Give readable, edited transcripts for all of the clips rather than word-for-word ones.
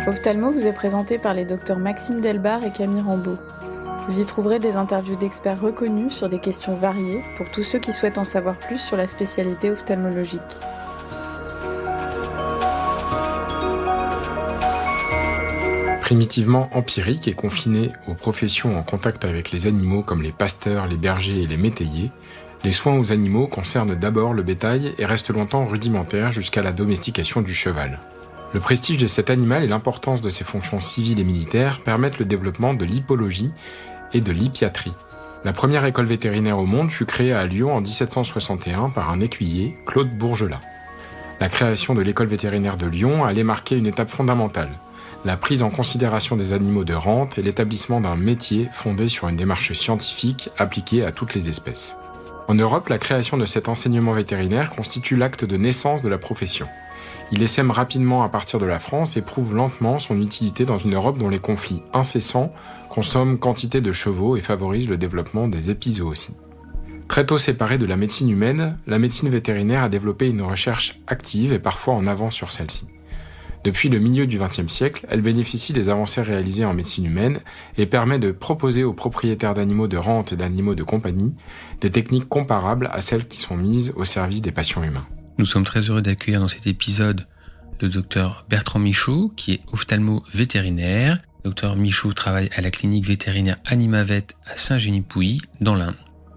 Ophthalmo vous est présenté par les docteurs Maxime Delbar et Camille Rambeau. Vous y trouverez des interviews d'experts reconnus sur des questions variées pour tous ceux qui souhaitent en savoir plus sur la spécialité ophtalmologique. Primitivement empirique et confiné aux professions en contact avec les animaux comme les pasteurs, les bergers et les métayers, les soins aux animaux concernent d'abord le bétail et restent longtemps rudimentaires jusqu'à la domestication du cheval. Le prestige de cet animal et l'importance de ses fonctions civiles et militaires permettent le développement de l'hippologie et de l'hippiatrie. La première école vétérinaire au monde fut créée à Lyon en 1761 par un écuyer, Claude Bourgelat. La création de l'école vétérinaire de Lyon allait marquer une étape fondamentale, la prise en considération des animaux de rente et l'établissement d'un métier fondé sur une démarche scientifique appliquée à toutes les espèces. En Europe, la création de cet enseignement vétérinaire constitue l'acte de naissance de la profession. Il essaime rapidement à partir de la France et prouve lentement son utilité dans une Europe dont les conflits incessants consomment quantité de chevaux et favorisent le développement des épizooties. Très tôt séparée de la médecine humaine, la médecine vétérinaire a développé une recherche active et parfois en avance sur celle-ci. Depuis le milieu du XXe siècle, elle bénéficie des avancées réalisées en médecine humaine et permet de proposer aux propriétaires d'animaux de rente et d'animaux de compagnie des techniques comparables à celles qui sont mises au service des patients humains. Nous sommes très heureux d'accueillir dans cet épisode le docteur Bertrand Michoud, qui est ophtalmo-vétérinaire. Docteur Michoud travaille à la clinique vétérinaire Animavet à Saint-Genis-Pouilly, dans l'Ain.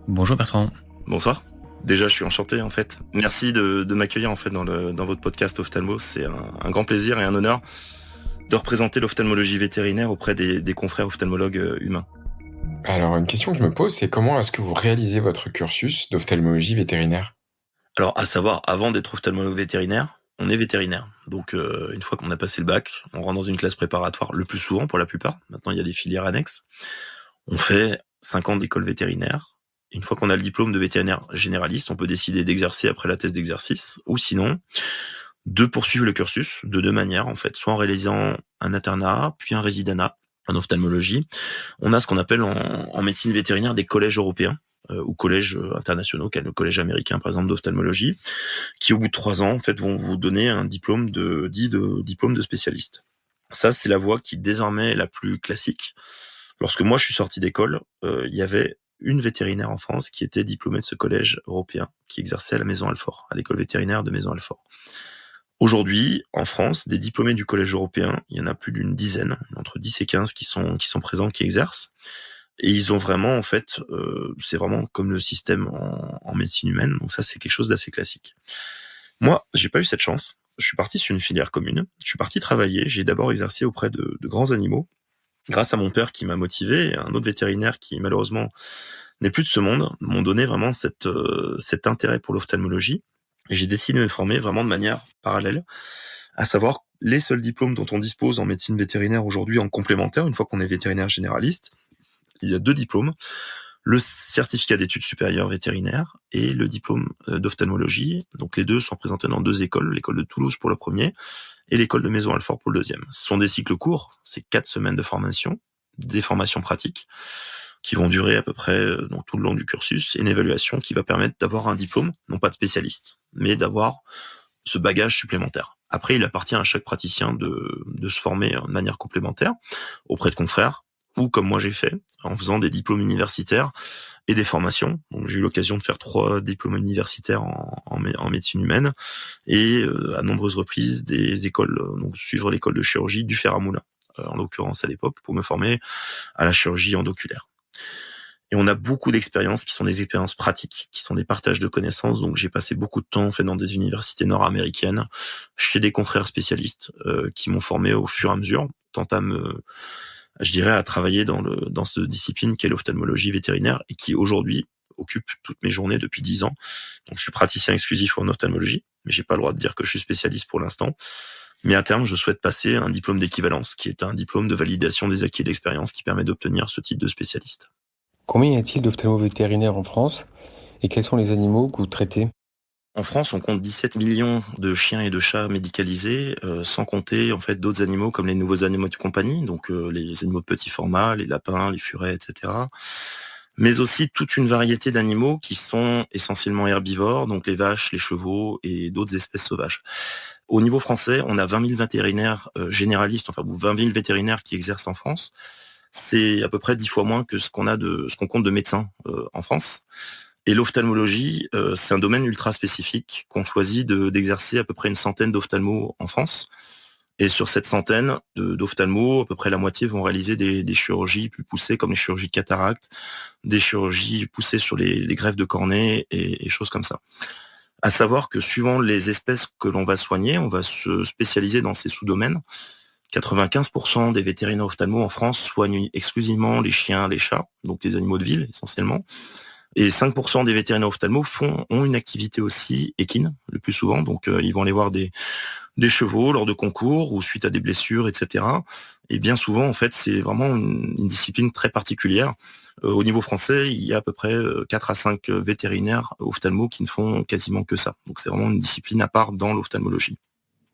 Bonjour Bertrand. Bonsoir. Déjà, je suis enchanté en fait. Merci de m'accueillir en fait dans votre podcast Ophthalmo. C'est un grand plaisir et un honneur de représenter l'ophtalmologie vétérinaire auprès des confrères ophtalmologues humains. Alors, une question que je me pose, c'est comment est-ce que vous réalisez votre cursus d'ophtalmologie vétérinaire ? Alors, à savoir, avant d'être ophtalmologue vétérinaire, on est vétérinaire. Donc, une fois qu'on a passé le bac, on rentre dans une classe préparatoire, le plus souvent pour la plupart. Maintenant, il y a des filières annexes. On fait 5 ans d'école vétérinaire. Une fois qu'on a le diplôme de vétérinaire généraliste, on peut décider d'exercer après la thèse d'exercice, ou sinon, de poursuivre le cursus de deux manières, en fait. Soit en réalisant un internat, puis un résidanat en ophtalmologie. On a ce qu'on appelle en médecine vétérinaire des collèges européens, ou collèges internationaux, comme le collège américain, par exemple, d'ophtalmologie, qui, au bout de 3 ans, en fait, vont vous donner un diplôme diplôme de spécialiste. Ça, c'est la voie qui, désormais, est la plus classique. Lorsque moi, je suis sorti d'école, il y avait une vétérinaire en France qui était diplômée de ce collège européen, qui exerçait à la Maison Alfort, à l'école vétérinaire de Maison Alfort. Aujourd'hui, en France, des diplômés du collège européen, il y en a plus d'une dizaine, entre 10 et 15 qui sont présents, qui exercent. Et ils ont vraiment, en fait, c'est vraiment comme le système en médecine humaine. Donc ça, c'est quelque chose d'assez classique. Moi, j'ai pas eu cette chance. Je suis parti sur une filière commune. Je suis parti travailler. J'ai d'abord exercé auprès de grands animaux, grâce à mon père qui m'a motivé, et un autre vétérinaire qui, malheureusement, n'est plus de ce monde, m'ont donné vraiment cet intérêt pour l'ophtalmologie. Et j'ai décidé de me former vraiment de manière parallèle, à savoir les seuls diplômes dont on dispose en médecine vétérinaire aujourd'hui en complémentaire, une fois qu'on est vétérinaire généraliste. Il y a 2 diplômes, le certificat d'études supérieures vétérinaires et le diplôme d'ophtalmologie. Donc les deux sont présentés dans 2 écoles, l'école de Toulouse pour le premier et l'école de Maison Alfort pour le deuxième. Ce sont des cycles courts, c'est 4 semaines de formation, des formations pratiques qui vont durer à peu près donc tout le long du cursus, et une évaluation qui va permettre d'avoir un diplôme, non pas de spécialiste, mais d'avoir ce bagage supplémentaire. Après, il appartient à chaque praticien de se former de manière complémentaire auprès de confrères, ou comme moi j'ai fait, en faisant des diplômes universitaires et des formations. Donc j'ai eu l'occasion de faire 3 diplômes universitaires en médecine humaine, et à nombreuses reprises des écoles, donc suivre l'école de chirurgie du fer à moulin, en l'occurrence à l'époque, pour me former à la chirurgie endoculaire. Et on a beaucoup d'expériences qui sont des expériences pratiques, qui sont des partages de connaissances. Donc j'ai passé beaucoup de temps en fait dans des universités nord-américaines, chez des confrères spécialistes qui m'ont formé au fur et à mesure, tant à travailler dans cette discipline qu'est l'ophtalmologie vétérinaire, et qui aujourd'hui occupe toutes mes journées depuis 10 ans. Donc je suis praticien exclusif en ophtalmologie, mais j'ai pas le droit de dire que je suis spécialiste pour l'instant. Mais à terme, je souhaite passer un diplôme d'équivalence, qui est un diplôme de validation des acquis d'expérience qui permet d'obtenir ce titre de spécialiste. Combien y a-t-il d'ophtalmo-vétérinaires en France et quels sont les animaux que vous traitez ? En France, on compte 17 millions de chiens et de chats médicalisés, sans compter en fait d'autres animaux comme les nouveaux animaux de compagnie, donc les animaux de petit format, les lapins, les furets, etc. Mais aussi toute une variété d'animaux qui sont essentiellement herbivores, donc les vaches, les chevaux et d'autres espèces sauvages. Au niveau français, on a 20 000 vétérinaires généralistes, ou 20 000 vétérinaires qui exercent en France. C'est à peu près 10 fois moins que ce qu'on compte de médecins en France. Et l'ophtalmologie, c'est un domaine ultra spécifique qu'on choisit d'exercer à peu près une centaine d'ophtalmos en France. Et sur cette centaine d'ophtalmos, à peu près la moitié vont réaliser des chirurgies plus poussées, comme les chirurgies de cataracte, des chirurgies poussées sur les greffes de cornée et choses comme ça. À savoir que suivant les espèces que l'on va soigner, on va se spécialiser dans ces sous-domaines. 95% des vétérinaires ophtalmos en France soignent exclusivement les chiens, les chats, donc les animaux de ville essentiellement. Et 5% des vétérinaires ophtalmos ont une activité aussi équine, le plus souvent. Donc ils vont aller voir des chevaux lors de concours ou suite à des blessures, etc. Et bien souvent, en fait, c'est vraiment une discipline très particulière. Au niveau français, il y a à peu près 4 à 5 vétérinaires ophtalmos qui ne font quasiment que ça. Donc c'est vraiment une discipline à part dans l'ophtalmologie.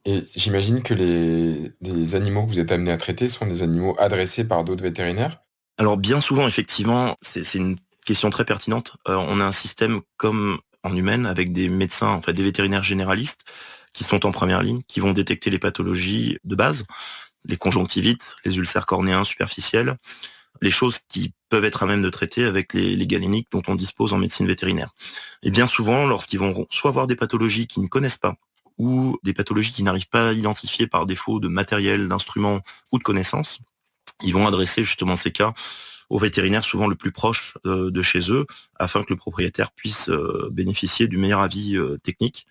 Et j'imagine que les animaux que vous êtes amenés à traiter sont des animaux adressés par d'autres vétérinaires? Alors bien souvent, effectivement, c'est une question très pertinente. On a un système comme en humaine avec des médecins, en fait des vétérinaires généralistes qui sont en première ligne, qui vont détecter les pathologies de base, les conjonctivites, les ulcères cornéens superficiels, les choses qui peuvent être à même de traiter avec les galéniques dont on dispose en médecine vétérinaire. Et bien souvent, lorsqu'ils vont soit avoir des pathologies qu'ils ne connaissent pas, ou des pathologies qu'ils n'arrivent pas à identifier par défaut de matériel, d'instruments ou de connaissances, ils vont adresser justement ces cas au vétérinaire souvent le plus proche de chez eux, afin que le propriétaire puisse bénéficier du meilleur avis technique.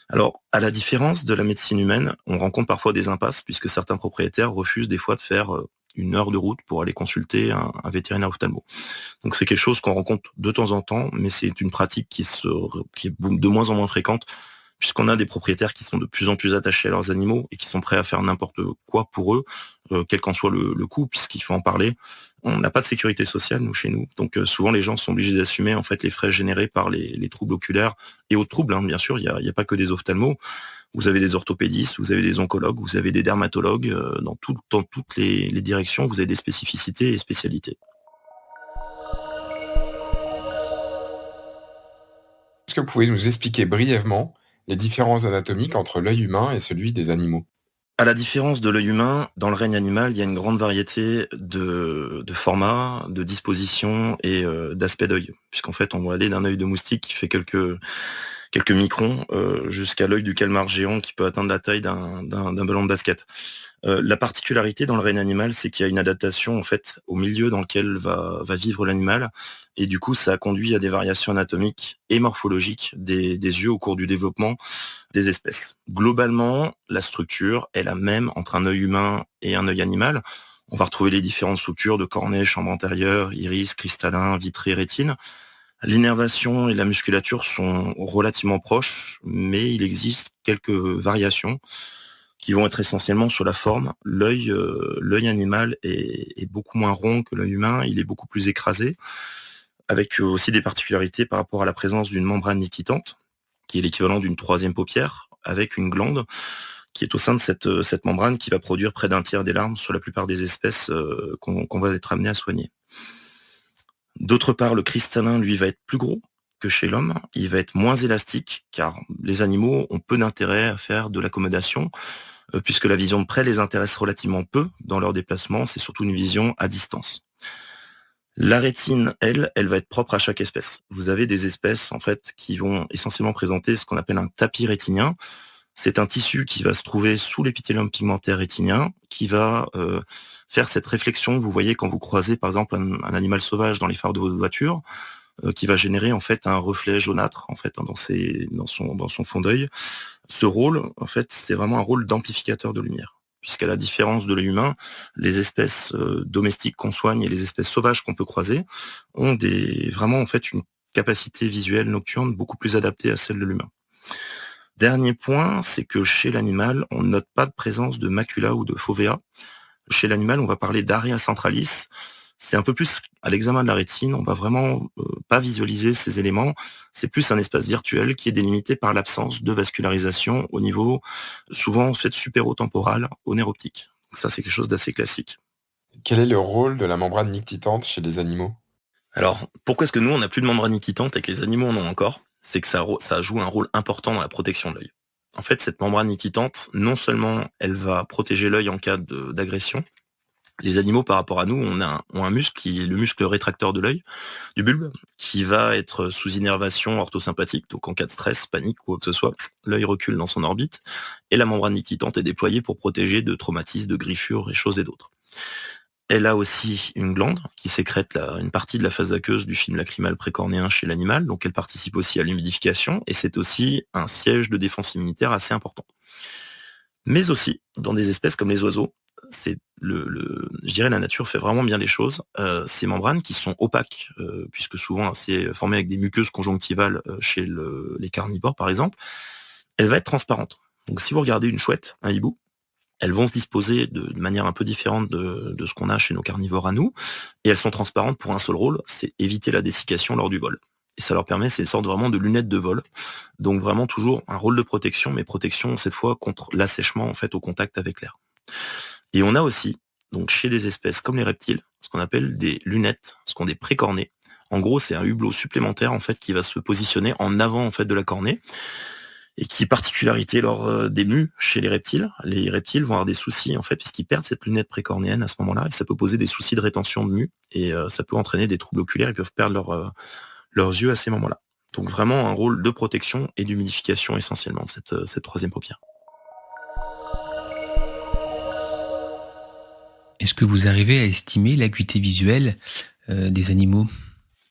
Alors, à la différence de la médecine humaine, on rencontre parfois des impasses, puisque certains propriétaires refusent des fois de faire 1 heure de route pour aller consulter un vétérinaire ophtalmo. Donc c'est quelque chose qu'on rencontre de temps en temps, mais c'est une pratique qui est de moins en moins fréquente, puisqu'on a des propriétaires qui sont de plus en plus attachés à leurs animaux et qui sont prêts à faire n'importe quoi pour eux, quel qu'en soit le coût, puisqu'il faut en parler. On n'a pas de sécurité sociale, nous, chez nous. Donc souvent, les gens sont obligés d'assumer en fait les frais générés par les troubles oculaires et autres troubles. Bien sûr, il y a pas que des ophtalmos. Vous avez des orthopédistes, vous avez des oncologues, vous avez des dermatologues. Dans toutes les directions, vous avez des spécificités et spécialités. Est-ce que vous pouvez nous expliquer brièvement les différences anatomiques entre l'œil humain et celui des animaux? À la différence de l'œil humain, dans le règne animal, il y a une grande variété de formats, de dispositions et d'aspects d'œil. Puisqu'en fait, on va aller d'un œil de moustique qui fait quelques microns jusqu'à l'œil du calmar géant qui peut atteindre la taille d'un ballon de basket. La particularité dans le règne animal, c'est qu'il y a une adaptation en fait au milieu dans lequel va vivre l'animal, et du coup ça a conduit à des variations anatomiques et morphologiques des yeux au cours du développement des espèces. Globalement, la structure est la même entre un œil humain et un œil animal. On va retrouver les différentes structures de cornée, chambre antérieure, iris, cristallin, vitré, rétine. L'innervation et la musculature sont relativement proches, mais il existe quelques variations qui vont être essentiellement sur la forme. L'œil animal est beaucoup moins rond que l'œil humain, il est beaucoup plus écrasé, avec aussi des particularités par rapport à la présence d'une membrane nictitante, qui est l'équivalent d'une 3e paupière, avec une glande qui est au sein de cette membrane qui va produire près d'un tiers des larmes sur la plupart des espèces qu'on va être amené à soigner. D'autre part, le cristallin, lui, va être plus gros que chez l'homme. Il va être moins élastique, car les animaux ont peu d'intérêt à faire de l'accommodation, puisque la vision de près les intéresse relativement peu dans leur déplacement. C'est surtout une vision à distance. La rétine, elle va être propre à chaque espèce. Vous avez des espèces, en fait, qui vont essentiellement présenter ce qu'on appelle un tapis rétinien. C'est un tissu qui va se trouver sous l'épithélium pigmentaire rétinien, qui va faire cette réflexion que vous voyez quand vous croisez, par exemple, un animal sauvage dans les phares de votre voiture, qui va générer en fait un reflet jaunâtre en fait dans son fond d'œil. Ce rôle, en fait, c'est vraiment un rôle d'amplificateur de lumière, puisqu'à la différence de l'œil humain, les espèces domestiques qu'on soigne et les espèces sauvages qu'on peut croiser ont vraiment en fait une capacité visuelle nocturne beaucoup plus adaptée à celle de l'humain. Dernier point, c'est que chez l'animal, on ne note pas de présence de macula ou de fovea. Chez l'animal, on va parler d'area centralis. C'est un peu plus à l'examen de la rétine, on va vraiment pas visualiser ces éléments. C'est plus un espace virtuel qui est délimité par l'absence de vascularisation au niveau, souvent en fait supérotemporal, au nerf optique. Donc ça, c'est quelque chose d'assez classique. Quel est le rôle de la membrane nictitante chez les animaux? Alors, pourquoi est-ce que nous, on n'a plus de membrane nictitante et que les animaux en ont encore? C'est que ça joue un rôle important dans la protection de l'œil. En fait, cette membrane niquitante, non seulement elle va protéger l'œil en cas d'agression, les animaux par rapport à nous ont un muscle qui est le muscle rétracteur de l'œil, du bulbe, qui va être sous innervation orthosympathique, donc en cas de stress, panique ou quoi que ce soit, l'œil recule dans son orbite, et la membrane niquitante est déployée pour protéger de traumatismes, de griffures et choses et d'autres. Elle a aussi une glande qui sécrète une partie de la phase aqueuse du film lacrymal précornéen chez l'animal, donc elle participe aussi à l'humidification, et c'est aussi un siège de défense immunitaire assez important. Mais aussi, dans des espèces comme les oiseaux, c'est je dirais la nature fait vraiment bien les choses. Ces membranes qui sont opaques, puisque souvent c'est formé avec des muqueuses conjonctivales chez les carnivores par exemple, elle va être transparente. Donc si vous regardez une chouette, un hibou, elles vont se disposer de manière un peu différente de ce qu'on a chez nos carnivores à nous, et elles sont transparentes pour un seul rôle, c'est éviter la dessiccation lors du vol. Et ça leur permet, c'est une sorte vraiment de lunettes de vol. Donc vraiment toujours un rôle de protection, mais protection cette fois contre l'assèchement en fait au contact avec l'air. Et on a aussi, donc chez des espèces comme les reptiles, ce qu'on appelle des lunettes, ce qu'on des précornés. En gros, c'est un hublot supplémentaire en fait qui va se positionner en avant en fait de la cornée. Et qui particularité lors des mues chez les reptiles vont avoir des soucis en fait puisqu'ils perdent cette lunette précornéenne à ce moment-là et ça peut poser des soucis de rétention de mues et ça peut entraîner des troubles oculaires, ils peuvent perdre leurs yeux à ces moments-là. Donc vraiment un rôle de protection et d'humidification essentiellement de cette troisième paupière. Est-ce que vous arrivez à estimer l'acuité visuelle des animaux ?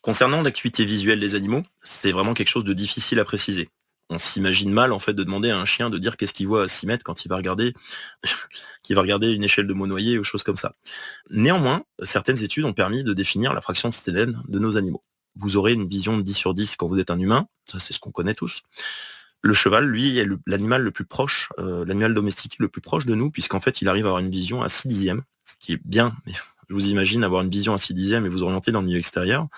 Concernant l'acuité visuelle des animaux, c'est vraiment quelque chose de difficile à préciser. On s'imagine mal en fait de demander à un chien de dire qu'est-ce qu'il voit à 6 mètres quand il va regarder une échelle de mots noyés ou choses comme ça. Néanmoins, certaines études ont permis de définir la fraction de Stedden de nos animaux. Vous aurez une vision de 10 sur 10 quand vous êtes un humain, ça c'est ce qu'on connaît tous. Le cheval, lui, est l'animal le plus proche, l'animal domestiqué le plus proche de nous, puisqu'en fait il arrive à avoir une vision à 6 dixièmes, ce qui est bien, mais je vous imagine avoir une vision à 6 dixièmes et vous orienter dans le milieu extérieur.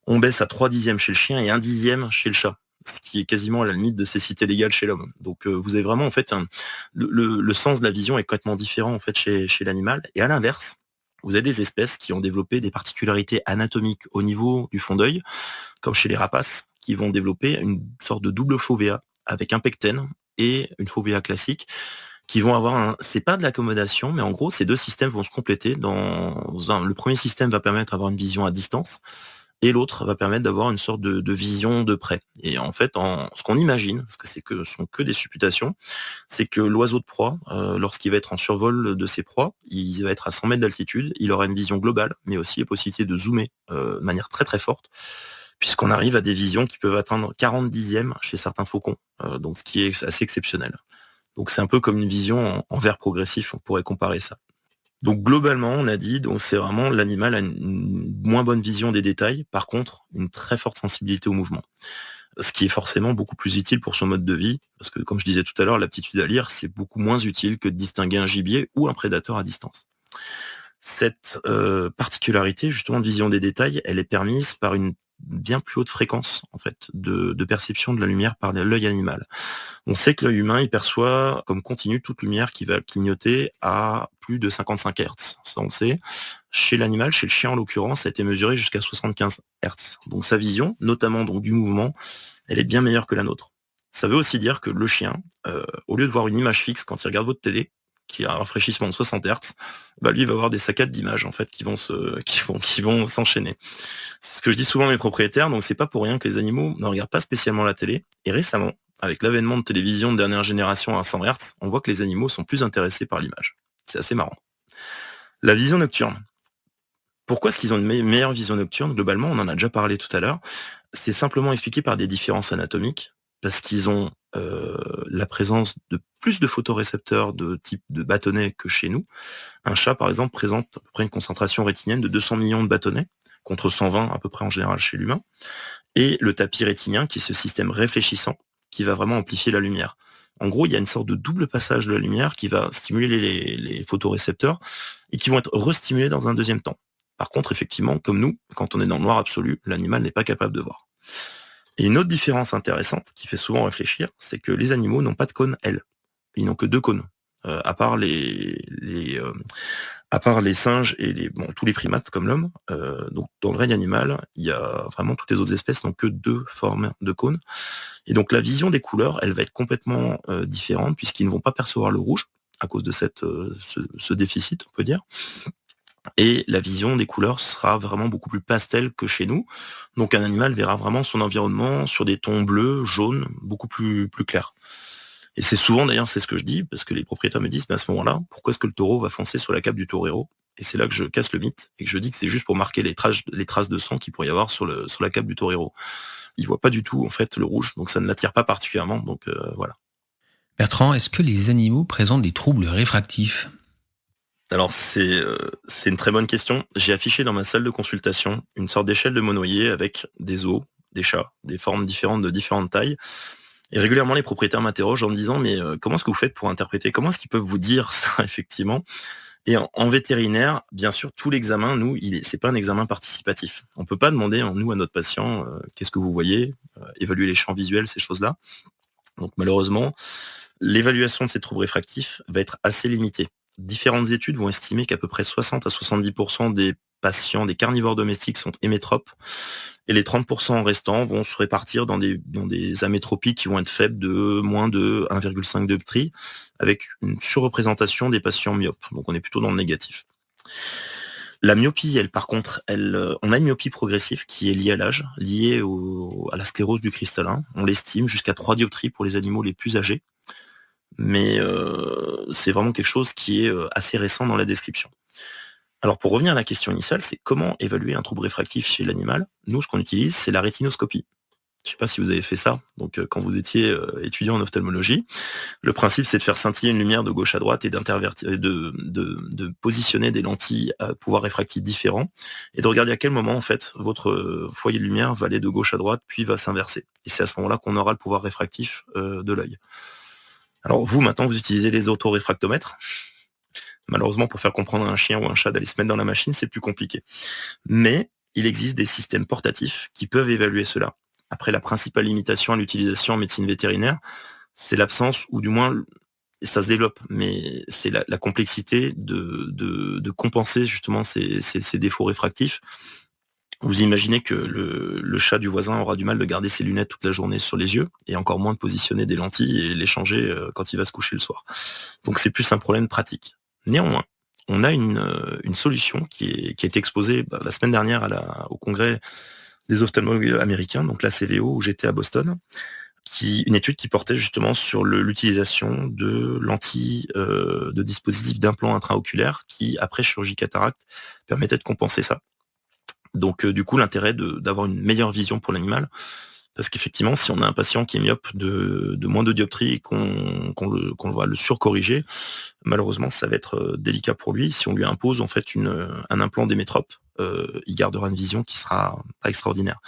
On baisse à 3 dixièmes chez le chien et 1 dixième chez le chat, ce qui est quasiment à la limite de cécité légale chez l'homme. Donc vous avez vraiment en fait le sens de la vision est complètement différent en fait chez l'animal. Et à l'inverse, vous avez des espèces qui ont développé des particularités anatomiques au niveau du fond d'œil, comme chez les rapaces, qui vont développer une sorte de double fovea avec un pectène et une fovea classique, qui vont avoir c'est pas de l'accommodation, mais en gros ces deux systèmes vont se compléter. Le premier système va permettre d'avoir une vision à distance. Et l'autre va permettre d'avoir une sorte de vision de près. Et en fait, ce qu'on imagine, parce que ce sont que des supputations, c'est que l'oiseau de proie, lorsqu'il va être en survol de ses proies, il va être à 100 mètres d'altitude, il aura une vision globale, mais aussi la possibilité de zoomer de manière très très forte, puisqu'on arrive à des visions qui peuvent atteindre 40 dixièmes chez certains faucons, donc ce qui est assez exceptionnel. Donc c'est un peu comme une vision en vert progressif, on pourrait comparer ça. Donc globalement, on a dit, donc c'est vraiment l'animal a une moins bonne vision des détails, par contre, une très forte sensibilité au mouvement. Ce qui est forcément beaucoup plus utile pour son mode de vie, parce que comme je disais tout à l'heure, l'aptitude à lire, c'est beaucoup moins utile que de distinguer un gibier ou un prédateur à distance. Cette particularité, justement, de vision des détails, elle est permise par une bien plus haute fréquence, en fait, de perception de la lumière par l'œil animal. On sait que l'œil humain, il perçoit comme continue toute lumière qui va clignoter à plus de 55 Hz. Ça, on le sait. Chez l'animal, chez le chien en l'occurrence, ça a été mesuré jusqu'à 75 Hz. Donc sa vision, notamment donc du mouvement, elle est bien meilleure que la nôtre. Ça veut aussi dire que le chien, au lieu de voir une image fixe quand il regarde votre télé, qui a un rafraîchissement de 60 Hz, bah lui il va avoir des saccades d'images en fait qui vont s'enchaîner. C'est ce que je dis souvent à mes propriétaires, donc c'est pas pour rien que les animaux ne regardent pas spécialement la télé. Et récemment, avec l'avènement de télévision de dernière génération à 100 Hz, on voit que les animaux sont plus intéressés par l'image. C'est assez marrant. La vision nocturne. Pourquoi est-ce qu'ils ont une meilleure vision nocturne ? Globalement, on en a déjà parlé tout à l'heure. C'est simplement expliqué par des différences anatomiques, parce qu'ils ont la présence de plus de photorécepteurs de type de bâtonnets que chez nous. Un chat, par exemple, présente à peu près une concentration rétinienne de 200 millions de bâtonnets, contre 120 à peu près en général chez l'humain. Et le tapis rétinien, qui est ce système réfléchissant, qui va vraiment amplifier la lumière. En gros, il y a une sorte de double passage de la lumière qui va stimuler les photorécepteurs et qui vont être restimulés dans un deuxième temps. Par contre, effectivement, comme nous, quand on est dans le noir absolu, l'animal n'est pas capable de voir. Et une autre différence intéressante qui fait souvent réfléchir, c'est que les animaux n'ont pas de cône L. Ils n'ont que 2 cônes. À part À part les singes et tous les primates comme l'homme, donc dans le règne animal, il y a vraiment toutes les autres espèces n'ont que 2 formes de cônes. Et donc la vision des couleurs, elle va être complètement différente puisqu'ils ne vont pas percevoir le rouge à cause de ce déficit, on peut dire. Et la vision des couleurs sera vraiment beaucoup plus pastel que chez nous. Donc un animal verra vraiment son environnement sur des tons bleus, jaunes, beaucoup plus clairs. Et c'est souvent, d'ailleurs, c'est ce que je dis, parce que les propriétaires me disent, mais à ce moment-là, pourquoi est-ce que le taureau va foncer sur la cape du torero? Et c'est là que je casse le mythe, et que je dis que c'est juste pour marquer les traces de sang qu'il pourrait y avoir sur la cape du torero. Il voit pas du tout, en fait, le rouge, donc ça ne l'attire pas particulièrement, donc voilà. Bertrand, est-ce que les animaux présentent des troubles réfractifs? Alors c'est une très bonne question. J'ai affiché dans ma salle de consultation une sorte d'échelle de Monnoyer avec des os, des chats, des formes différentes de différentes tailles. Et régulièrement, les propriétaires m'interrogent en me disant, mais comment est-ce que vous faites pour interpréter? Comment est-ce qu'ils peuvent vous dire ça, effectivement? Et en vétérinaire, bien sûr, tout l'examen, nous, c'est pas un examen participatif. On peut pas demander, nous, à notre patient, qu'est-ce que vous voyez, évaluer les champs visuels, ces choses-là. Donc malheureusement, l'évaluation de ces troubles réfractifs va être assez limitée. Différentes études vont estimer qu'à peu près 60 à 70% des patients, des carnivores domestiques sont hémétropes, et les 30% restants vont se répartir dans des amétropies qui vont être faibles de moins de 1,5 dioptrie, avec une surreprésentation des patients myopes. Donc on est plutôt dans le négatif. La myopie, elle, par contre, on a une myopie progressive qui est liée à l'âge, liée à la sclérose du cristallin. On l'estime jusqu'à 3 dioptries pour les animaux les plus âgés. Mais c'est vraiment quelque chose qui est assez récent dans la description. Alors pour revenir à la question initiale, c'est comment évaluer un trouble réfractif chez l'animal? Nous, ce qu'on utilise, c'est la rétinoscopie. Je ne sais pas si vous avez fait ça, donc quand vous étiez étudiant en ophtalmologie. Le principe, c'est de faire scintiller une lumière de gauche à droite et de positionner des lentilles à pouvoir réfractif différents et de regarder à quel moment, en fait, votre foyer de lumière va aller de gauche à droite, puis va s'inverser. Et c'est à ce moment-là qu'on aura le pouvoir réfractif de l'œil. Alors vous, maintenant, vous utilisez les autoréfractomètres. Malheureusement, pour faire comprendre à un chien ou un chat d'aller se mettre dans la machine, c'est plus compliqué. Mais il existe des systèmes portatifs qui peuvent évaluer cela. Après, la principale limitation à l'utilisation en médecine vétérinaire, c'est l'absence, ou du moins, ça se développe, mais c'est la complexité de compenser justement ces défauts réfractifs. Vous imaginez que le chat du voisin aura du mal de garder ses lunettes toute la journée sur les yeux, et encore moins de positionner des lentilles et les changer quand il va se coucher le soir. Donc c'est plus un problème pratique. Néanmoins, on a une solution qui a été exposée la semaine dernière au congrès des ophtalmologues américains, donc la CVO, où j'étais à Boston, une étude qui portait justement sur l'utilisation de lentilles, de dispositifs d'implants intraoculaires qui, après chirurgie cataracte, permettaient de compenser ça. Donc du coup, l'intérêt d'avoir une meilleure vision pour l'animal, parce qu'effectivement, si on a un patient qui est myope de moins de dioptrie et qu'on va le surcorriger, malheureusement, ça va être délicat pour lui. Si on lui impose en fait un implant d'émétrope, il gardera une vision qui sera pas extraordinaire.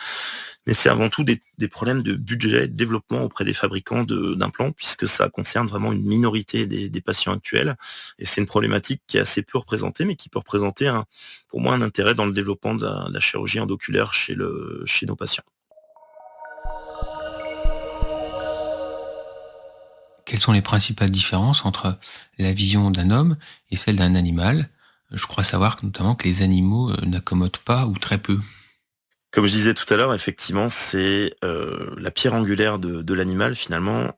Mais c'est avant tout des problèmes de budget, de développement auprès des fabricants d'implants, puisque ça concerne vraiment une minorité des patients actuels. Et c'est une problématique qui est assez peu représentée, mais qui peut représenter pour moi un intérêt dans le développement de la chirurgie endoculaire chez nos patients. Quelles sont les principales différences entre la vision d'un homme et celle d'un animal? Je crois savoir notamment que les animaux n'accommodent pas ou très peu. Comme je disais tout à l'heure, effectivement, c'est la pierre angulaire de l'animal. Finalement,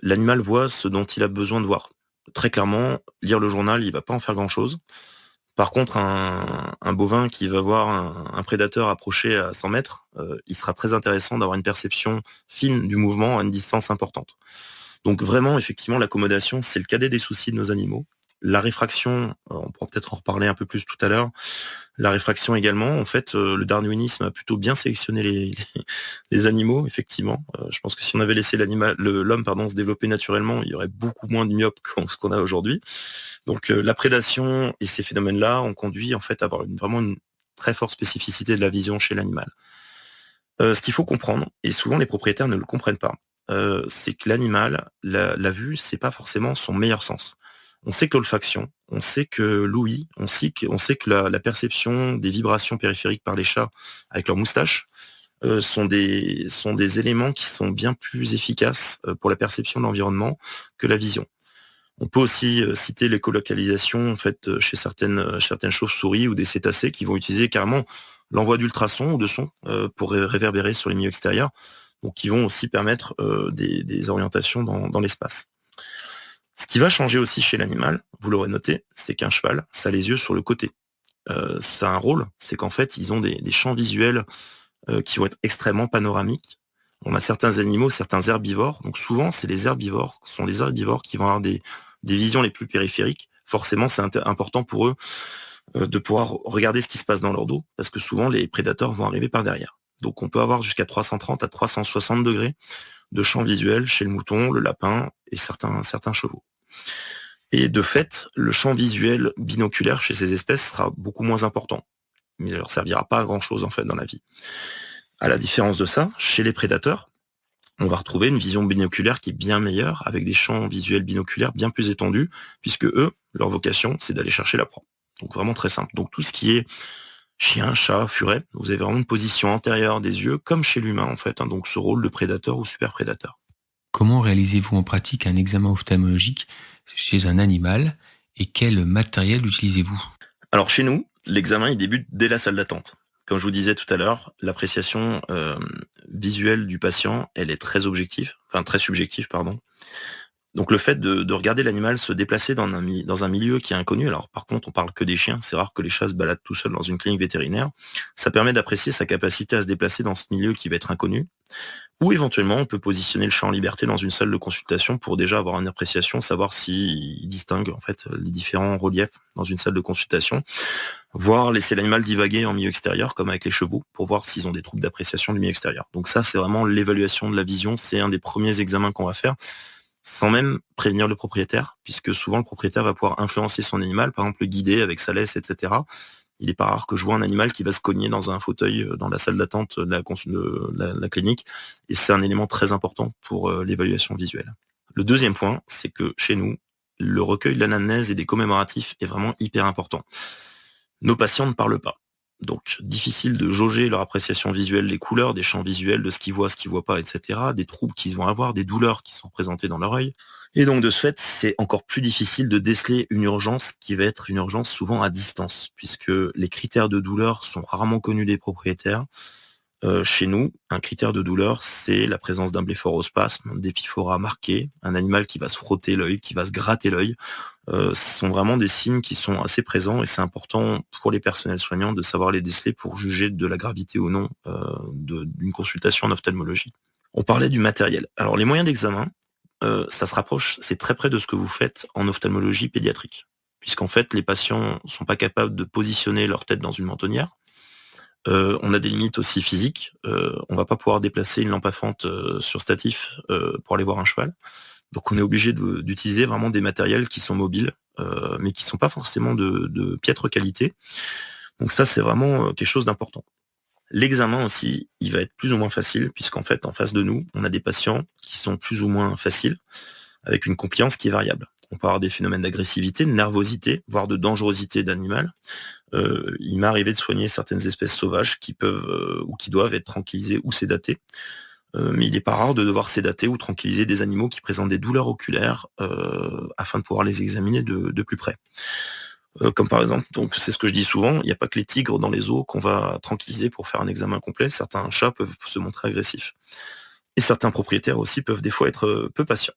l'animal voit ce dont il a besoin de voir. Très clairement, lire le journal, il va pas en faire grand-chose. Par contre, un bovin qui va voir un prédateur approcher à 100 mètres, il sera très intéressant d'avoir une perception fine du mouvement à une distance importante. Donc vraiment, effectivement, l'accommodation, c'est le cadet des soucis de nos animaux. La réfraction, on pourra peut-être en reparler un peu plus tout à l'heure. La réfraction également, en fait, le darwinisme a plutôt bien sélectionné les animaux, effectivement. Je pense que si on avait laissé l'homme se développer naturellement, il y aurait beaucoup moins de myopes ce qu'on a aujourd'hui. Donc la prédation et ces phénomènes-là ont conduit en fait à avoir vraiment une très forte spécificité de la vision chez l'animal. Ce qu'il faut comprendre, et souvent les propriétaires ne le comprennent pas, c'est que l'animal, la vue, c'est pas forcément son meilleur sens. On sait que l'olfaction, on sait que l'ouïe, on sait que la perception des vibrations périphériques par les chats avec leurs moustaches sont des éléments qui sont bien plus efficaces pour la perception de l'environnement que la vision. On peut aussi citer l'écolocalisation en fait chez certaines chauves-souris ou des cétacés qui vont utiliser carrément l'envoi d'ultrasons ou de sons pour réverbérer sur les milieux extérieurs, donc qui vont aussi permettre des orientations dans l'espace. Ce qui va changer aussi chez l'animal, vous l'aurez noté, c'est qu'un cheval, ça a les yeux sur le côté. Ça a un rôle, c'est qu'en fait, ils ont des champs visuels qui vont être extrêmement panoramiques. On a certains animaux, certains herbivores, donc souvent, c'est les herbivores qui vont avoir des visions les plus périphériques. Forcément, c'est important pour eux de pouvoir regarder ce qui se passe dans leur dos, parce que souvent, les prédateurs vont arriver par derrière. Donc, on peut avoir jusqu'à 330 à 360 degrés de champ visuel chez le mouton, le lapin et certains chevaux. Et de fait, le champ visuel binoculaire chez ces espèces sera beaucoup moins important. Mais il ne leur servira pas à grand-chose en fait dans la vie. À la différence de ça, chez les prédateurs, on va retrouver une vision binoculaire qui est bien meilleure, avec des champs visuels binoculaires bien plus étendus, puisque eux, leur vocation, c'est d'aller chercher la proie. Donc vraiment très simple. Donc tout ce qui est chien, chat, furet, vous avez vraiment une position antérieure des yeux, comme chez l'humain en fait, donc ce rôle de prédateur ou super prédateur. Comment réalisez-vous en pratique un examen ophtalmologique chez un animal et quel matériel utilisez-vous ? Alors chez nous, l'examen il débute dès la salle d'attente. Comme je vous disais tout à l'heure, l'appréciation visuelle du patient, elle est très subjective, pardon. Donc le fait de regarder l'animal se déplacer dans un milieu qui est inconnu, alors par contre on parle que des chiens, c'est rare que les chats se baladent tout seuls dans une clinique vétérinaire, ça permet d'apprécier sa capacité à se déplacer dans ce milieu qui va être inconnu, ou éventuellement on peut positionner le chat en liberté dans une salle de consultation pour déjà avoir une appréciation, savoir s'il distingue en fait les différents reliefs dans une salle de consultation, voire laisser l'animal divaguer en milieu extérieur comme avec les chevaux pour voir s'ils ont des troubles d'appréciation du milieu extérieur. Donc ça c'est vraiment l'évaluation de la vision, c'est un des premiers examens qu'on va faire, sans même prévenir le propriétaire, puisque souvent le propriétaire va pouvoir influencer son animal, par exemple le guider avec sa laisse, etc. Il n'est pas rare que je vois un animal qui va se cogner dans un fauteuil dans la salle d'attente de la clinique, et c'est un élément très important pour l'évaluation visuelle. Le deuxième point, c'est que chez nous, le recueil de l'anamnèse et des commémoratifs est vraiment hyper important. Nos patients ne parlent pas. Donc, difficile de jauger leur appréciation visuelle, les couleurs, des champs visuels, de ce qu'ils voient pas, etc., des troubles qu'ils vont avoir, des douleurs qui sont représentées dans leur œil. Et donc, de ce fait, c'est encore plus difficile de déceler une urgence qui va être une urgence souvent à distance, puisque les critères de douleur sont rarement connus des propriétaires. Chez nous, un critère de douleur, c'est la présence d'un blépharospasme, d'épiphoras marqués, un animal qui va se frotter l'œil, qui va se gratter l'œil. Ce sont vraiment des signes qui sont assez présents et c'est important pour les personnels soignants de savoir les déceler pour juger de la gravité ou non d'une consultation en ophtalmologie. On parlait du matériel. Alors les moyens d'examen, ça se rapproche, c'est très près de ce que vous faites en ophtalmologie pédiatrique, puisqu'en fait les patients sont pas capables de positionner leur tête dans une mentonnière. On a des limites aussi physiques. On va pas pouvoir déplacer une lampe à fente sur statif pour aller voir un cheval. Donc on est obligé d'utiliser vraiment des matériels qui sont mobiles, mais qui sont pas forcément de piètre qualité. Donc ça, c'est vraiment quelque chose d'important. L'examen aussi, il va être plus ou moins facile, puisqu'en fait, en face de nous, on a des patients qui sont plus ou moins faciles, avec une compliance qui est variable. On peut avoir des phénomènes d'agressivité, de nervosité, voire de dangerosité d'animal. Il m'est arrivé de soigner certaines espèces sauvages qui peuvent ou qui doivent être tranquillisées ou sédatées. Mais il n'est pas rare de devoir sédater ou tranquilliser des animaux qui présentent des douleurs oculaires afin de pouvoir les examiner de plus près. Comme par exemple, donc c'est ce que je dis souvent, il n'y a pas que les tigres dans les zoos qu'on va tranquilliser pour faire un examen complet. Certains chats peuvent se montrer agressifs. Et certains propriétaires aussi peuvent des fois être peu patients.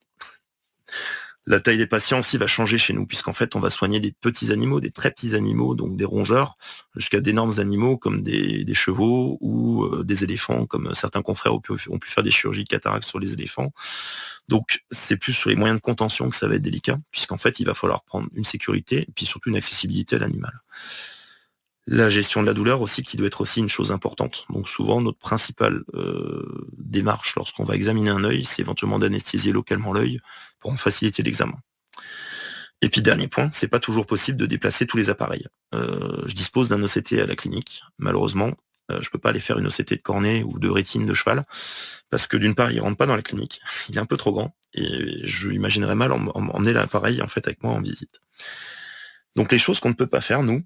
La taille des patients aussi va changer chez nous, puisqu'en fait, on va soigner des petits animaux, des très petits animaux, donc des rongeurs, jusqu'à d'énormes animaux comme des chevaux ou des éléphants, comme certains confrères ont pu faire des chirurgies de cataracte sur les éléphants. Donc, c'est plus sur les moyens de contention que ça va être délicat, puisqu'en fait, il va falloir prendre une sécurité et puis surtout une accessibilité à l'animal. La gestion de la douleur aussi, qui doit être aussi une chose importante. Donc souvent, notre principale démarche lorsqu'on va examiner un œil, c'est éventuellement d'anesthésier localement l'œil pour en faciliter l'examen. Et puis dernier point, c'est pas toujours possible de déplacer tous les appareils. Je dispose d'un OCT à la clinique. Malheureusement, je peux pas aller faire une OCT de cornée ou de rétine de cheval, parce que d'une part, il rentre pas dans la clinique, il est un peu trop grand, et je imaginerais mal emmener l'appareil en fait avec moi en visite. Donc les choses qu'on ne peut pas faire, nous,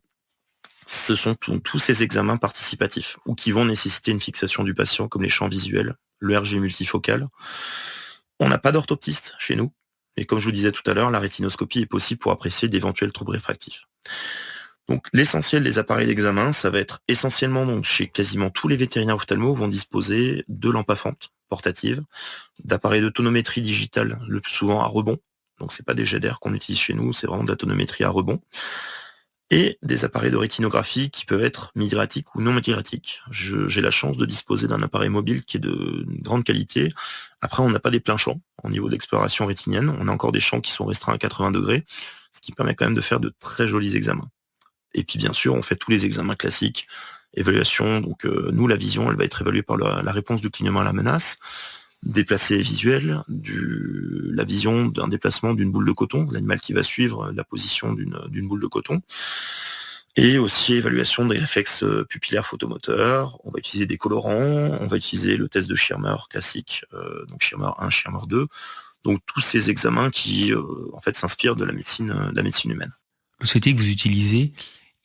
ce sont tous ces examens participatifs ou qui vont nécessiter une fixation du patient comme les champs visuels, le RG multifocal. On n'a pas d'orthoptiste chez nous, Mais comme je vous disais tout à l'heure, la rétinoscopie est possible pour apprécier d'éventuels troubles réfractifs. Donc l'essentiel des appareils d'examen, ça va être essentiellement, donc chez quasiment tous les vétérinaires ophtalmos, vont disposer de lampes à fente portatives, d'appareils de tonométrie digitale, le plus souvent à rebond. Donc c'est pas des jets d'air qu'on utilise chez nous, c'est vraiment de la tonométrie à rebond. Et des appareils de rétinographie qui peuvent être mydriatiques ou non mydriatiques. J'ai la chance de disposer d'un appareil mobile qui est de grande qualité. Après, on n'a pas des pleins champs au niveau d'exploration rétinienne. On a encore des champs qui sont restreints à 80 degrés, ce qui permet quand même de faire de très jolis examens. Et puis bien sûr, on fait tous les examens classiques, évaluation. Donc nous, la vision, elle va être évaluée par la réponse du clignement à la menace, déplacé visuel, la vision d'un déplacement d'une boule de coton, l'animal qui va suivre la position d'une boule de coton, et aussi évaluation des réflexes pupillaires photomoteurs. On va utiliser des colorants, on va utiliser le test de Schirmer classique, donc Schirmer 1, Schirmer 2. Donc tous ces examens qui en fait s'inspirent de la médecine humaine. L'OCT que vous utilisez,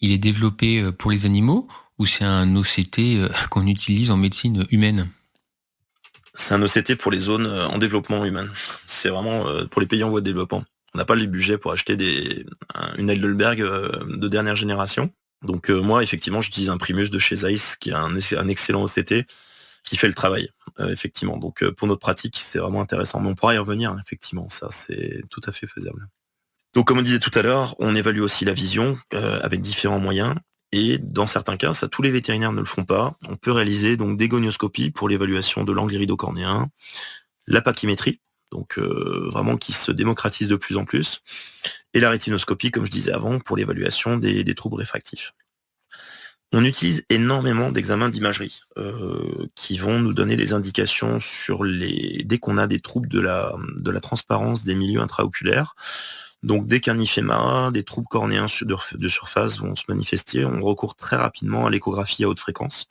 il est développé pour les animaux ou c'est un OCT qu'on utilise en médecine humaine ? C'est un OCT pour les zones en développement humain. C'est vraiment pour les pays en voie de développement. On n'a pas le budget pour acheter une Heidelberg de dernière génération. Donc moi, effectivement, j'utilise un Primus de chez Zeiss, qui est un excellent OCT, qui fait le travail, effectivement. Donc pour notre pratique, c'est vraiment intéressant. Mais on pourra y revenir, effectivement. Ça, c'est tout à fait faisable. Donc comme on disait tout à l'heure, on évalue aussi la vision avec différents moyens. Et dans certains cas, ça tous les vétérinaires ne le font pas. On peut réaliser donc des gonioscopies pour l'évaluation de l'angle iridocornéen, la pachymétrie, donc vraiment qui se démocratise de plus en plus, et la rétinoscopie, comme je disais avant, pour l'évaluation des troubles réfractifs. On utilise énormément d'examens d'imagerie qui vont nous donner des indications sur dès qu'on a des troubles de la transparence des milieux intraoculaires. Donc dès qu'un IFEMA, des troubles cornéens de surface vont se manifester, on recourt très rapidement à l'échographie à haute fréquence.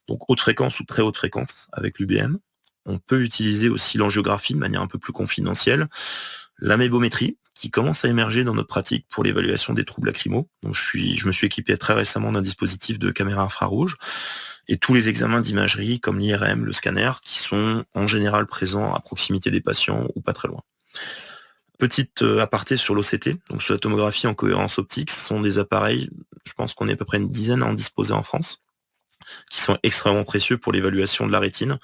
Donc haute fréquence ou très haute fréquence avec l'UBM. On peut utiliser aussi l'angiographie de manière un peu plus confidentielle. La mébométrie, qui commence à émerger dans notre pratique pour l'évaluation des troubles lacrymaux. Donc je me suis équipé très récemment d'un dispositif de caméra infrarouge. Et tous les examens d'imagerie comme l'IRM, le scanner, qui sont en général présents à proximité des patients ou pas très loin. Petite aparté sur l'OCT, donc sur la tomographie en cohérence optique, ce sont des appareils, je pense qu'on est à peu près une dizaine à en disposer en France, qui sont extrêmement précieux pour l'évaluation de la rétine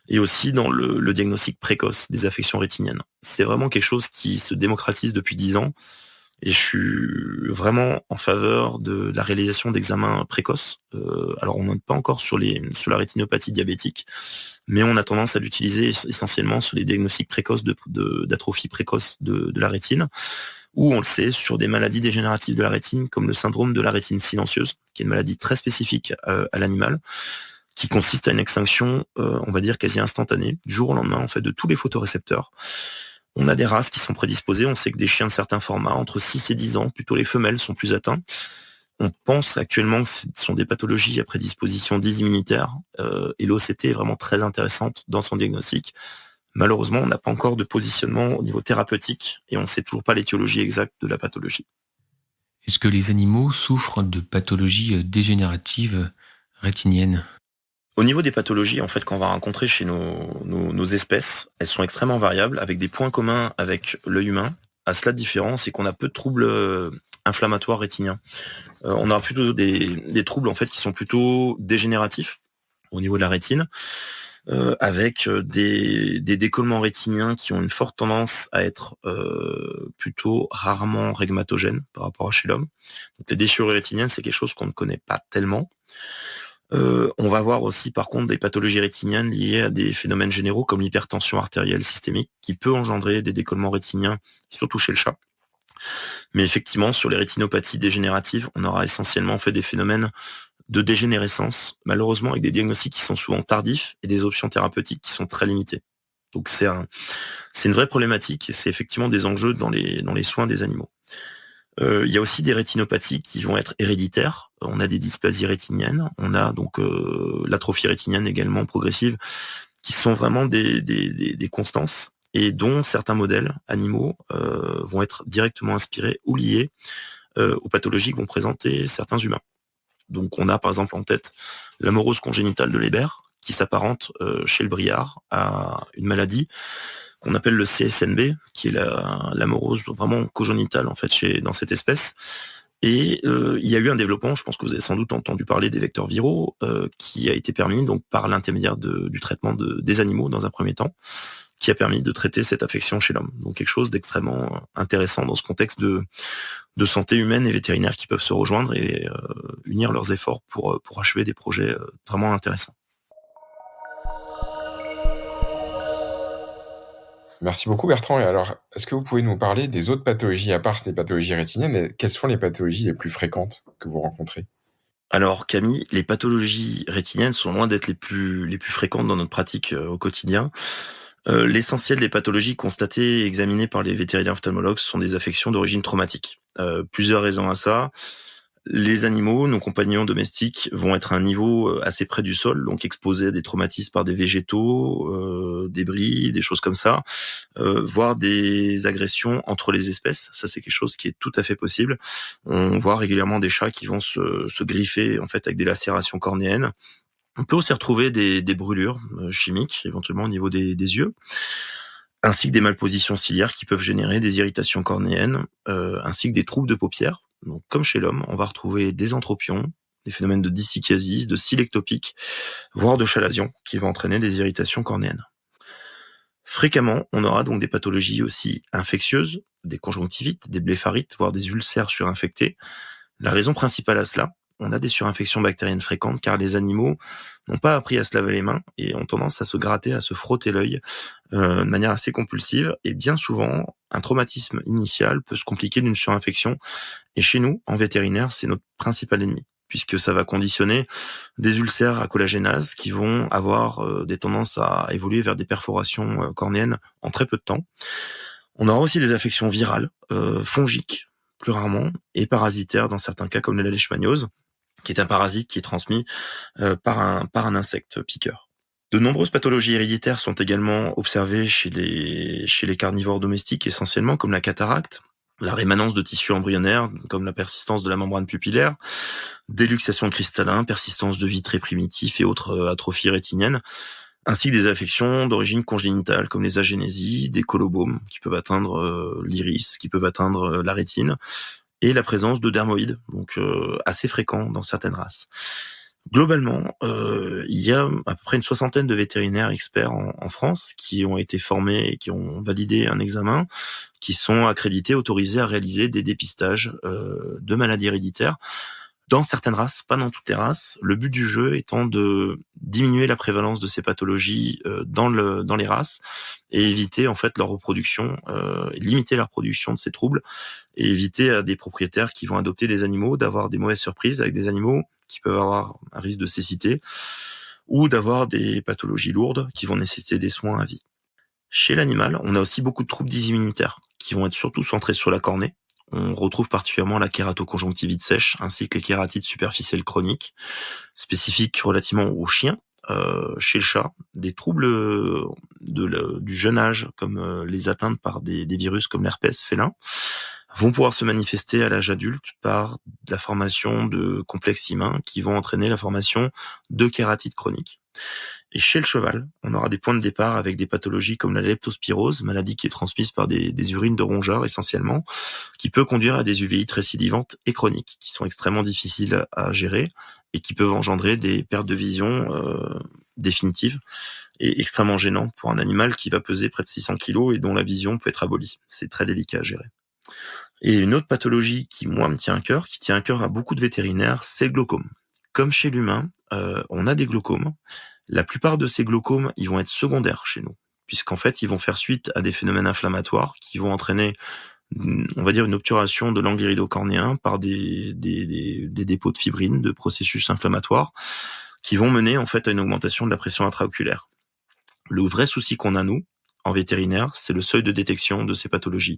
et aussi dans le diagnostic précoce des affections rétiniennes. C'est vraiment quelque chose qui se démocratise depuis 10 ans et je suis vraiment en faveur de la réalisation d'examens précoces. Alors on n'est pas encore sur la rétinopathie diabétique, mais on a tendance à l'utiliser essentiellement sur les diagnostics précoces d'atrophie précoce de la rétine, ou on le sait, sur des maladies dégénératives de la rétine, comme le syndrome de la rétine silencieuse, qui est une maladie très spécifique à l'animal, qui consiste à une extinction, on va dire, quasi instantanée, du jour au lendemain, en fait, de tous les photorécepteurs. On a des races qui sont prédisposées, on sait que des chiens de certains formats, entre 6 et 10 ans, plutôt les femelles sont plus atteintes. On pense actuellement que ce sont des pathologies à prédisposition désimmunitaire et l'OCT est vraiment très intéressante dans son diagnostic. Malheureusement, on n'a pas encore de positionnement au niveau thérapeutique et on ne sait toujours pas l'étiologie exacte de la pathologie. Est-ce que les animaux souffrent de pathologies dégénératives rétiniennes ? Au niveau des pathologies, en fait, qu'on va rencontrer chez nos espèces, elles sont extrêmement variables, avec des points communs avec l'œil humain. À cela de différence, c'est qu'on a peu de troubles inflammatoires rétiniens. On aura plutôt des troubles en fait qui sont plutôt dégénératifs au niveau de la rétine, avec des décollements rétiniens qui ont une forte tendance à être plutôt rarement régmatogènes par rapport à chez l'homme. Donc les déchirures rétiniennes, c'est quelque chose qu'on ne connaît pas tellement. On va voir aussi par contre des pathologies rétiniennes liées à des phénomènes généraux comme l'hypertension artérielle systémique qui peut engendrer des décollements rétiniens, surtout chez le chat. Mais effectivement, sur les rétinopathies dégénératives, on aura essentiellement fait des phénomènes de dégénérescence, malheureusement avec des diagnostics qui sont souvent tardifs et des options thérapeutiques qui sont très limitées. Donc c'est une vraie problématique et c'est effectivement des enjeux dans les soins des animaux. Il y a aussi des rétinopathies qui vont être héréditaires. On a des dysplasies rétiniennes, on a donc l'atrophie rétinienne également progressive, qui sont vraiment des constances et dont certains modèles animaux vont être directement inspirés ou liés aux pathologies que vont présenter certains humains. Donc on a par exemple en tête l'amorose congénitale de Leber, qui s'apparente chez le briard à une maladie qu'on appelle le CSNB, qui est la morose vraiment congénitale en fait dans cette espèce. Et il y a eu un développement, je pense que vous avez sans doute entendu parler des vecteurs viraux, qui a été permis donc par l'intermédiaire du traitement des animaux dans un premier temps, qui a permis de traiter cette affection chez l'homme. Donc quelque chose d'extrêmement intéressant dans ce contexte de santé humaine et vétérinaire qui peuvent se rejoindre et unir leurs efforts pour achever des projets vraiment intéressants. Merci beaucoup Bertrand. Et alors, est-ce que vous pouvez nous parler des autres pathologies, à part les pathologies rétiniennes, et quelles sont les pathologies les plus fréquentes que vous rencontrez ? Alors Camille, les pathologies rétiniennes sont loin d'être les plus fréquentes dans notre pratique au quotidien. L'essentiel des pathologies constatées et examinées par les vétérinaires ophtalmologues sont des affections d'origine traumatique. Plusieurs raisons à ça. Les animaux, nos compagnons domestiques, vont être à un niveau assez près du sol, donc exposés à des traumatismes par des végétaux, débris, des choses comme ça, voire des agressions entre les espèces. Ça, c'est quelque chose qui est tout à fait possible. On voit régulièrement des chats qui vont se griffer en fait avec des lacérations cornéennes. On peut aussi retrouver des brûlures chimiques, éventuellement au niveau des yeux, ainsi que des malpositions ciliaires qui peuvent générer des irritations cornéennes, ainsi que des troubles de paupières. Donc, comme chez l'homme, on va retrouver des entropions, des phénomènes de distichiasis, de sylectopique, voire de chalazion, qui vont entraîner des irritations cornéennes. Fréquemment, on aura donc des pathologies aussi infectieuses, des conjonctivites, des bléphaриtes, voire des ulcères surinfectés. La raison principale à cela, on a des surinfections bactériennes fréquentes car les animaux n'ont pas appris à se laver les mains et ont tendance à se gratter, à se frotter l'œil de manière assez compulsive. Et bien souvent, un traumatisme initial peut se compliquer d'une surinfection. Et chez nous, en vétérinaire, c'est notre principal ennemi, puisque ça va conditionner des ulcères à collagénase qui vont avoir des tendances à évoluer vers des perforations cornéennes en très peu de temps. On aura aussi des affections virales, fongiques, plus rarement, et parasitaires dans certains cas, comme la leishmaniose, qui est un parasite qui est transmis par un insecte piqueur. De nombreuses pathologies héréditaires sont également observées chez les carnivores domestiques essentiellement, comme la cataracte, la rémanence de tissus embryonnaires, comme la persistance de la membrane pupillaire, des luxations cristallins, persistance de vitrés primitifs et autres atrophies rétiniennes, ainsi que des affections d'origine congénitale, comme les agénésies, des colobomes qui peuvent atteindre l'iris, qui peuvent atteindre la rétine, et la présence de dermoïdes, donc assez fréquents dans certaines races. Globalement, il y a à peu près une soixantaine de vétérinaires experts en France qui ont été formés et qui ont validé un examen, qui sont accrédités, autorisés à réaliser des dépistages de maladies héréditaires dans certaines races, pas dans toutes les races. Le but du jeu étant de diminuer la prévalence de ces pathologies dans les races et éviter en fait leur reproduction, limiter la reproduction de ces troubles et éviter à des propriétaires qui vont adopter des animaux d'avoir des mauvaises surprises avec des animaux qui peuvent avoir un risque de cécité ou d'avoir des pathologies lourdes qui vont nécessiter des soins à vie. Chez l'animal, on a aussi beaucoup de troubles dysimmunitaires qui vont être surtout centrés sur la cornée. On retrouve particulièrement la kératoconjonctivite sèche ainsi que les kératites superficielles chroniques, spécifiques relativement aux chiens. Chez le chat, des troubles du jeune âge, comme les atteintes par des virus comme l'herpès félin, vont pouvoir se manifester à l'âge adulte par la formation de complexes hymen qui vont entraîner la formation de kératites chroniques. Et chez le cheval, on aura des points de départ avec des pathologies comme la leptospirose, maladie qui est transmise par des urines de rongeurs essentiellement, qui peut conduire à des uvéites récidivantes et chroniques, qui sont extrêmement difficiles à gérer et qui peuvent engendrer des pertes de vision définitives et extrêmement gênants pour un animal qui va peser près de 600 kg et dont la vision peut être abolie. C'est très délicat à gérer. Et une autre pathologie qui, moi, me tient à cœur, qui tient à cœur à beaucoup de vétérinaires, c'est le glaucome. Comme chez l'humain, on a des glaucomes. La plupart de ces glaucomes, ils vont être secondaires chez nous, puisqu'en fait, ils vont faire suite à des phénomènes inflammatoires qui vont entraîner, on va dire, une obturation de l'angle irido-cornéen par des dépôts de fibrine, de processus inflammatoires, qui vont mener en fait à une augmentation de la pression intraoculaire. Le vrai souci qu'on a, nous, en vétérinaire, c'est le seuil de détection de ces pathologies.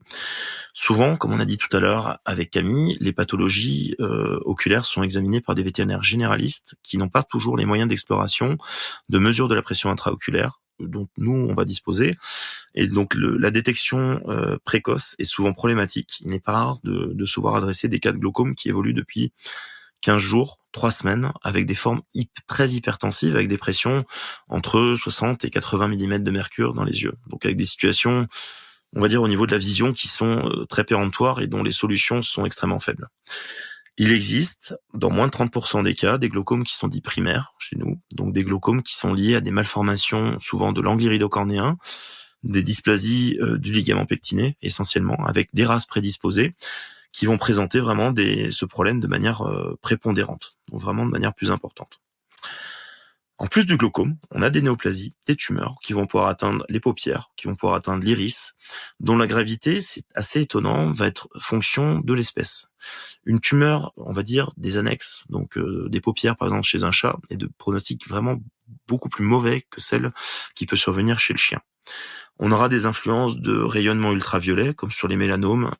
Souvent, comme on a dit tout à l'heure avec Camille, les pathologies oculaires sont examinées par des vétérinaires généralistes qui n'ont pas toujours les moyens d'exploration, de mesure de la pression intraoculaire dont nous, on va disposer. Et donc, la détection précoce est souvent problématique. Il n'est pas rare de se voir adresser des cas de glaucome qui évoluent depuis 15 jours, 3 semaines, avec des formes très hypertensives, avec des pressions entre 60 et 80 mm de mercure dans les yeux. Donc avec des situations, on va dire au niveau de la vision, qui sont très péremptoires et dont les solutions sont extrêmement faibles. Il existe, dans moins de 30% des cas, des glaucomes qui sont dits primaires chez nous, donc des glaucomes qui sont liés à des malformations, souvent de l'angle irido-cornéen, des dysplasies du ligament pectiné, essentiellement, avec des races prédisposées, qui vont présenter vraiment ce problème de manière prépondérante, donc vraiment de manière plus importante. En plus du glaucome, on a des néoplasies, des tumeurs qui vont pouvoir atteindre les paupières, qui vont pouvoir atteindre l'iris, dont la gravité, c'est assez étonnant, va être fonction de l'espèce. Une tumeur, on va dire, des annexes, donc des paupières par exemple chez un chat, est de pronostic vraiment beaucoup plus mauvais que celle qui peut survenir chez le chien. On aura des influences de rayonnement ultraviolet, comme sur les mélanomes,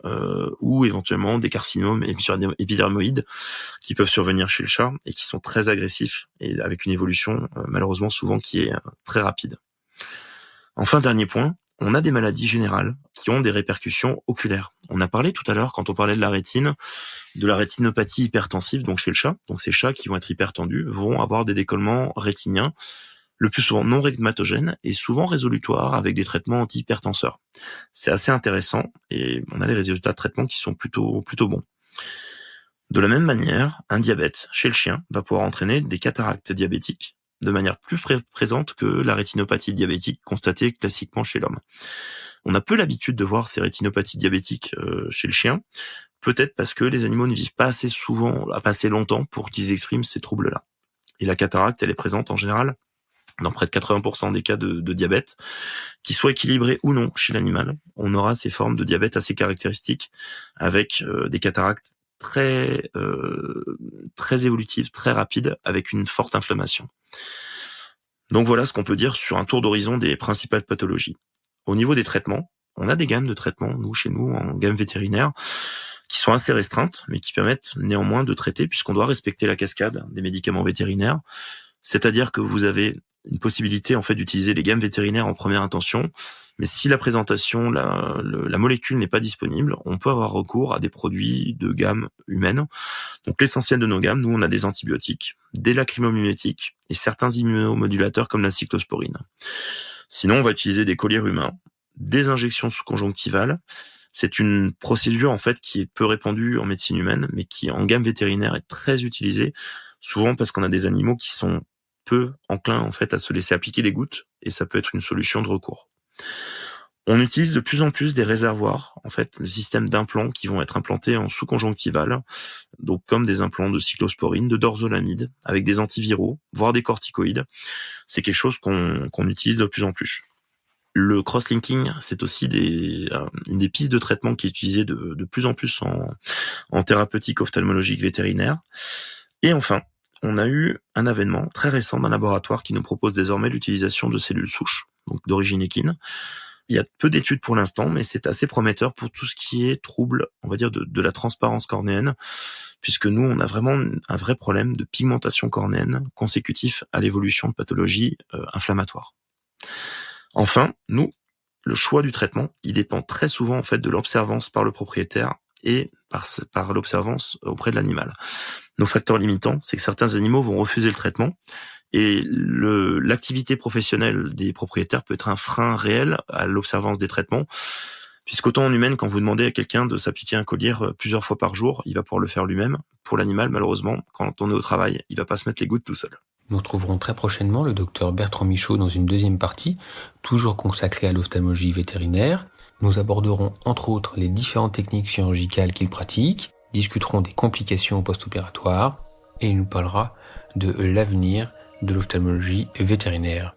ou éventuellement des carcinomes épidermoïdes qui peuvent survenir chez le chat et qui sont très agressifs et avec une évolution malheureusement souvent qui est très rapide. Enfin, dernier point, on a des maladies générales qui ont des répercussions oculaires. On a parlé tout à l'heure, quand on parlait de la rétine, de la rétinopathie hypertensive, donc chez le chat. Donc ces chats qui vont être hypertendus vont avoir des décollements rétiniens, le plus souvent non rhumatogènes et souvent résolutoires avec des traitements antihypertenseurs. C'est assez intéressant et on a les résultats de traitement qui sont plutôt bons. De la même manière, un diabète chez le chien va pouvoir entraîner des cataractes diabétiques de manière plus présente que la rétinopathie diabétique constatée classiquement chez l'homme. On a peu l'habitude de voir ces rétinopathies diabétiques chez le chien, peut-être parce que les animaux ne vivent pas assez souvent, pas assez longtemps pour qu'ils expriment ces troubles-là. Et la cataracte, elle est présente en général dans près de 80% des cas de diabète, qui soient équilibrés ou non chez l'animal. On aura ces formes de diabète assez caractéristiques, avec des cataractes très évolutives, très rapides, avec une forte inflammation. Donc voilà ce qu'on peut dire sur un tour d'horizon des principales pathologies. Au niveau des traitements, on a des gammes de traitements, chez nous, en gamme vétérinaire, qui sont assez restreintes, mais qui permettent néanmoins de traiter, puisqu'on doit respecter la cascade des médicaments vétérinaires. C'est-à-dire que vous avez une possibilité en fait d'utiliser les gammes vétérinaires en première intention, mais si la présentation, la molécule n'est pas disponible, on peut avoir recours à des produits de gamme humaine. Donc l'essentiel de nos gammes, nous on a des antibiotiques, des lacrymomimétiques et certains immunomodulateurs comme la cyclosporine. Sinon on va utiliser des colliers humains, des injections sous-conjonctivales. C'est une procédure en fait qui est peu répandue en médecine humaine, mais qui en gamme vétérinaire est très utilisée, souvent parce qu'on a des animaux qui sont peu enclins en fait à se laisser appliquer des gouttes, et ça peut être une solution de recours. On utilise de plus en plus des réservoirs, en fait, le système d'implants qui vont être implantés en sous-conjonctival, donc comme des implants de cyclosporine, de dorzolamide, avec des antiviraux, voire des corticoïdes. C'est quelque chose qu'on utilise de plus en plus. Le cross-linking, c'est aussi une des pistes de traitement qui est utilisée de plus en plus en thérapeutique ophtalmologique vétérinaire. Et enfin, on a eu un avènement très récent d'un laboratoire qui nous propose désormais l'utilisation de cellules souches, donc d'origine équine. Il y a peu d'études pour l'instant, mais c'est assez prometteur pour tout ce qui est trouble, on va dire, de la transparence cornéenne, puisque nous, on a vraiment un vrai problème de pigmentation cornéenne consécutif à l'évolution de pathologies inflammatoires. Enfin, nous, le choix du traitement, il dépend très souvent en fait de l'observance par le propriétaire et par l'observance auprès de l'animal. Nos facteurs limitants, c'est que certains animaux vont refuser le traitement et l'activité professionnelle des propriétaires peut être un frein réel à l'observance des traitements, puisqu'autant en humaine, quand vous demandez à quelqu'un de s'appliquer un collier plusieurs fois par jour, il va pouvoir le faire lui-même. Pour l'animal, malheureusement, quand on est au travail, il va pas se mettre les gouttes tout seul. Nous retrouverons très prochainement le docteur Bertrand Michaud dans une deuxième partie, toujours consacrée à l'ophtalmologie vétérinaire. Nous aborderons entre autres les différentes techniques chirurgicales qu'il pratique, discuterons des complications post-opératoires et il nous parlera de l'avenir de l'ophtalmologie vétérinaire.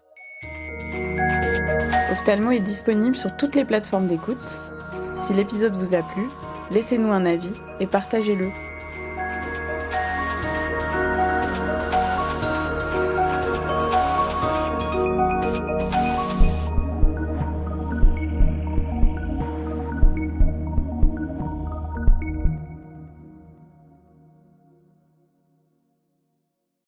Ophthalmo est disponible sur toutes les plateformes d'écoute. Si l'épisode vous a plu, laissez-nous un avis et partagez-le.